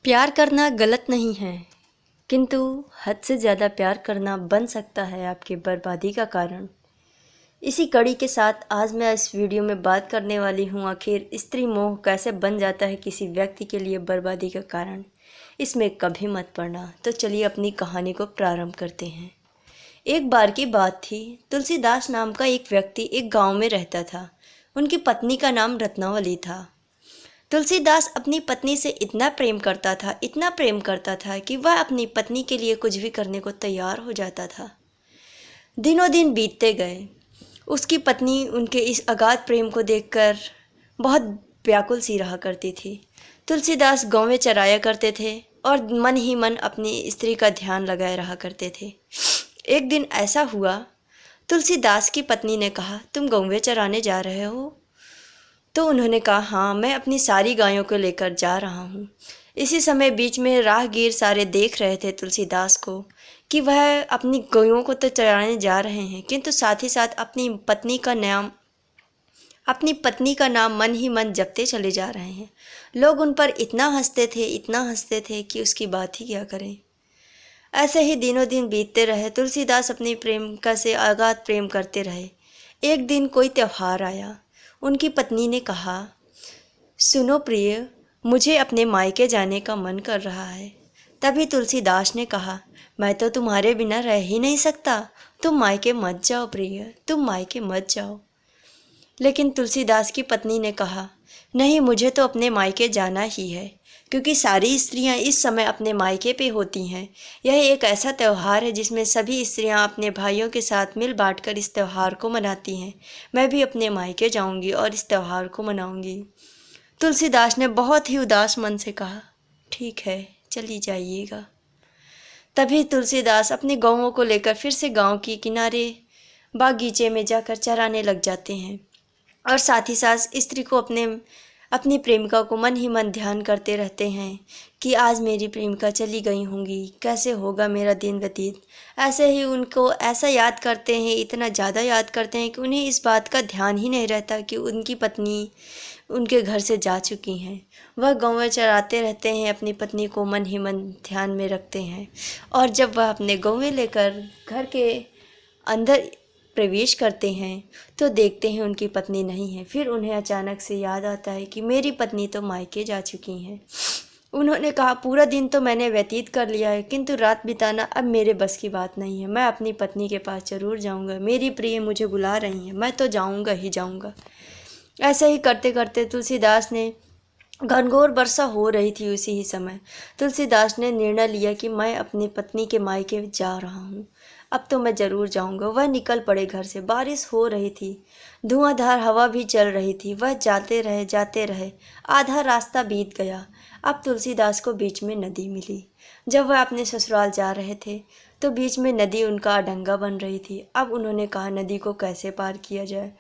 प्यार करना गलत नहीं है, किंतु हद से ज़्यादा प्यार करना बन सकता है आपकी बर्बादी का कारण। इसी कड़ी के साथ आज मैं इस वीडियो में बात करने वाली हूँ, आखिर स्त्री मोह कैसे बन जाता है किसी व्यक्ति के लिए बर्बादी का कारण। इसमें कभी मत पड़ना। तो चलिए अपनी कहानी को प्रारंभ करते हैं। एक बार की बात थी। तुलसीदास नाम का एक व्यक्ति एक गांव में रहता था। उनकी पत्नी का नाम रत्नावली था। तुलसीदास अपनी पत्नी से इतना प्रेम करता था, इतना प्रेम करता था कि वह अपनी पत्नी के लिए कुछ भी करने को तैयार हो जाता था। दिनों दिन बीतते गए। उसकी पत्नी उनके इस अगाध प्रेम को देखकर बहुत व्याकुल सी रहा करती थी। तुलसीदास गाँव में चराया करते थे और मन ही मन अपनी स्त्री का ध्यान लगाए रहा करते थे। एक दिन ऐसा हुआ, तुलसीदास की पत्नी ने कहा, तुम गाँव में चराने जा रहे हो? तो उन्होंने कहा, हाँ, मैं अपनी सारी गायों को लेकर जा रहा हूँ। इसी समय बीच में राहगीर सारे देख रहे थे तुलसीदास को कि वह अपनी गायों को तो चराने जा रहे हैं, किंतु साथ ही साथ अपनी पत्नी का नाम मन ही मन जपते चले जा रहे हैं। लोग उन पर इतना हंसते थे कि उसकी बात ही क्या करें। ऐसे ही दिनों दिन बीतते रहे। तुलसीदास अपनी प्रेमिका से अगाध प्रेम करते रहे। एक दिन कोई त्यौहार आया। उनकी पत्नी ने कहा, सुनो प्रिय, मुझे अपने मायके जाने का मन कर रहा है। तभी तुलसीदास ने कहा, मैं तो तुम्हारे बिना रह ही नहीं सकता। तुम मायके मत जाओ प्रिय, तुम मायके मत जाओ। लेकिन तुलसीदास की पत्नी ने कहा, नहीं, मुझे तो अपने मायके जाना ही है, क्योंकि सारी स्त्रियां इस समय अपने मायके पे होती हैं। यह एक ऐसा त्यौहार है जिसमें सभी स्त्रियां अपने भाइयों के साथ मिल बांटकर इस त्यौहार को मनाती हैं। मैं भी अपने मायके जाऊंगी और इस त्यौहार को मनाऊंगी। तुलसीदास ने बहुत ही उदास मन से कहा, ठीक है, चली जाइएगा। तभी तुलसीदास अपने गौओं को लेकर फिर से गांव के किनारे बागीचे में जाकर चराने लग जाते हैं और साथ ही साथ स्त्री को अपनी प्रेमिका को मन ही मन ध्यान करते रहते हैं कि आज मेरी प्रेमिका चली गई होंगी, कैसे होगा मेरा दिन व्यतीत। ऐसे ही उनको ऐसा याद करते हैं, इतना ज़्यादा याद करते हैं कि उन्हें इस बात का ध्यान ही नहीं रहता कि उनकी पत्नी उनके घर से जा चुकी हैं। वह गाँव में चराते रहते हैं, अपनी पत्नी को मन ही मन ध्यान में रखते हैं। और जब वह अपने गौएं लेकर घर के अंदर प्रवेश करते हैं तो देखते हैं उनकी पत्नी नहीं है। फिर उन्हें अचानक से याद आता है कि मेरी पत्नी तो मायके जा चुकी हैं। उन्होंने कहा, पूरा दिन तो मैंने व्यतीत कर लिया है, किंतु रात बिताना अब मेरे बस की बात नहीं है। मैं अपनी पत्नी के पास ज़रूर जाऊंगा। मेरी प्रिय मुझे बुला रही हैं, मैं तो जाऊंगा ही जाऊंगा। ऐसे ही करते करते तुलसीदास ने घनघोर वर्षा हो रही थी। उसी ही समय तुलसीदास ने निर्णय लिया कि मैं अपनी पत्नी के मायके जा रहा हूँ, अब तो मैं ज़रूर जाऊँगा। वह निकल पड़े घर से। बारिश हो रही थी, धुआंधार हवा भी चल रही थी। वह जाते रहे, आधा रास्ता बीत गया। अब तुलसीदास को बीच में नदी मिली। जब वह अपने ससुराल जा रहे थे तो बीच में नदी उनका अडंगा बन रही थी। अब उन्होंने कहा, नदी को कैसे पार किया जाए।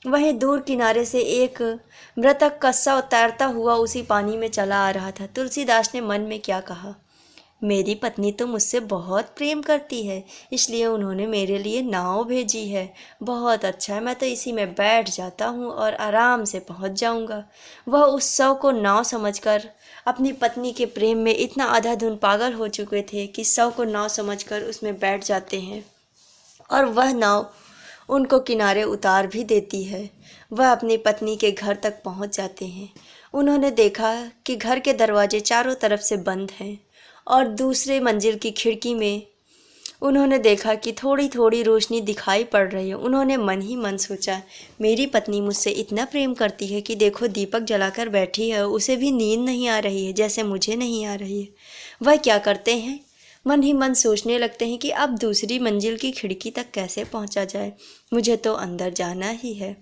वहीं दूर किनारे से एक मृतक कस्सा तैरता हुआ उसी पानी में चला आ रहा था। तुलसीदास ने मन में क्या कहा, मेरी पत्नी तो मुझसे बहुत प्रेम करती है, इसलिए उन्होंने मेरे लिए नाव भेजी है। बहुत अच्छा है, मैं तो इसी में बैठ जाता हूँ और आराम से पहुँच जाऊँगा। वह उस शव को नाव समझकर अपनी पत्नी के प्रेम में इतना अंधाधुंध पागल हो चुके थे कि शव को नाव समझकर उसमें बैठ जाते हैं और वह नाव उनको किनारे उतार भी देती है। वह अपनी पत्नी के घर तक पहुंच जाते हैं। उन्होंने देखा कि घर के दरवाजे चारों तरफ से बंद हैं और दूसरे मंजिल की खिड़की में उन्होंने देखा कि थोड़ी थोड़ी रोशनी दिखाई पड़ रही है। उन्होंने मन ही मन सोचा, मेरी पत्नी मुझसे इतना प्रेम करती है कि देखो दीपक जलाकर बैठी है, उसे भी नींद नहीं आ रही है जैसे मुझे नहीं आ रही है। वह क्या करते हैं, मन ही मन सोचने लगते हैं कि अब दूसरी मंजिल की खिड़की तक कैसे पहुंचा जाए, मुझे तो अंदर जाना ही है।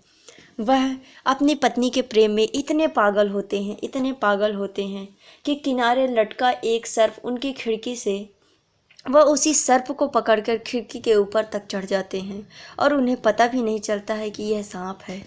वह अपनी पत्नी के प्रेम में इतने पागल होते हैं कि किनारे लटका एक सर्प उनकी खिड़की से, वह उसी सर्प को पकड़कर खिड़की के ऊपर तक चढ़ जाते हैं और उन्हें पता भी नहीं चलता है कि यह सांप है।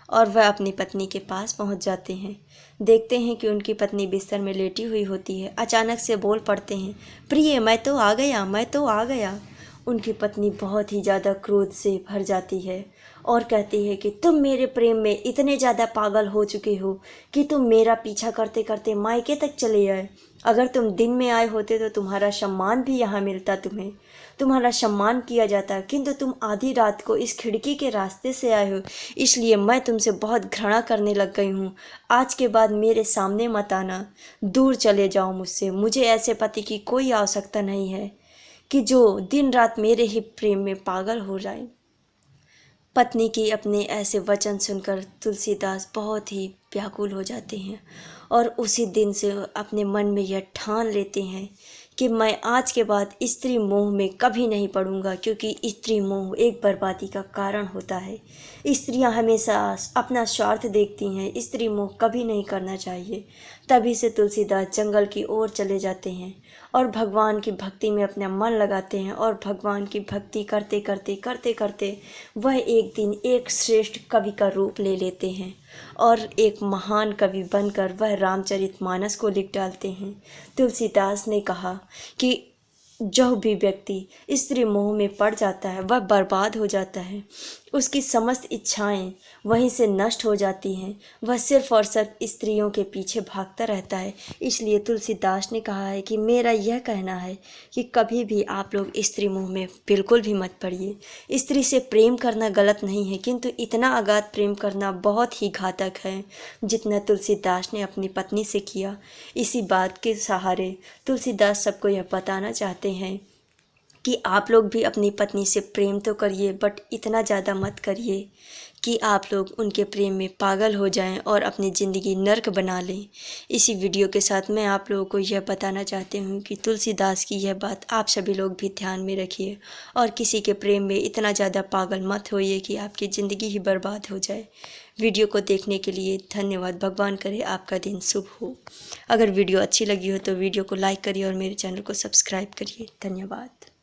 और वह अपनी पत्नी के पास पहुंच जाते हैं। देखते हैं कि उनकी पत्नी बिस्तर में लेटी हुई होती है। अचानक से बोल पड़ते हैं, प्रिय, मैं तो आ गया। उनकी पत्नी बहुत ही ज़्यादा क्रोध से भर जाती है और कहती है कि तुम मेरे प्रेम में इतने ज़्यादा पागल हो चुके हो कि तुम मेरा पीछा करते करते मायके तक चले आए। अगर तुम दिन में आए होते तो तुम्हारा सम्मान भी यहाँ मिलता, तुम्हारा सम्मान किया जाता, किंतु तुम आधी रात को इस खिड़की के रास्ते से आए हो, इसलिए मैं तुमसे बहुत घृणा करने लग गई हूँ। आज के बाद मेरे सामने मत आना, दूर चले जाओ मुझसे। मुझे ऐसे पति की कोई आवश्यकता नहीं है कि जो दिन रात मेरे ही प्रेम में पागल हो जाए। पत्नी की अपने ऐसे वचन सुनकर तुलसीदास बहुत ही व्याकुल हो जाते हैं और उसी दिन से अपने मन में यह ठान लेते हैं कि मैं आज के बाद स्त्री मोह में कभी नहीं पड़ूंगा, क्योंकि स्त्री मोह एक बर्बादी का कारण होता है। स्त्रियां हमेशा अपना स्वार्थ देखती हैं, स्त्री मोह कभी नहीं करना चाहिए। तभी से तुलसीदास जंगल की ओर चले जाते हैं और भगवान की भक्ति में अपना मन लगाते हैं और भगवान की भक्ति करते करते करते करते वह एक दिन एक श्रेष्ठ कवि का रूप ले लेते हैं और एक महान कवि बनकर वह रामचरितमानस को लिख डालते हैं। तुलसीदास ने कहा कि जो भी व्यक्ति स्त्री मोह में पड़ जाता है वह बर्बाद हो जाता है, उसकी समस्त इच्छाएं वहीं से नष्ट हो जाती हैं, वह सिर्फ और सिर्फ स्त्रियों के पीछे भागता रहता है। इसलिए तुलसीदास ने कहा है कि मेरा यह कहना है कि कभी भी आप लोग स्त्री मोह में बिल्कुल भी मत पड़िए। स्त्री से प्रेम करना गलत नहीं है, किंतु इतना अगाध प्रेम करना बहुत ही घातक है जितना तुलसीदास ने अपनी पत्नी से किया। इसी बात के सहारे तुलसीदास सबको यह बताना चाहते हैं कि आप लोग भी अपनी पत्नी से प्रेम तो करिए, बट इतना ज़्यादा मत करिए कि आप लोग उनके प्रेम में पागल हो जाएं और अपनी ज़िंदगी नर्क बना लें। इसी वीडियो के साथ मैं आप लोगों को यह बताना चाहती हूँ कि तुलसीदास की यह बात आप सभी लोग भी ध्यान में रखिए और किसी के प्रेम में इतना ज़्यादा पागल मत होइए कि आपकी ज़िंदगी ही बर्बाद हो जाए। वीडियो को देखने के लिए धन्यवाद। भगवान करे आपका दिन शुभ हो। अगर वीडियो अच्छी लगी हो तो वीडियो को लाइक करिए और मेरे चैनल को सब्सक्राइब करिए। धन्यवाद।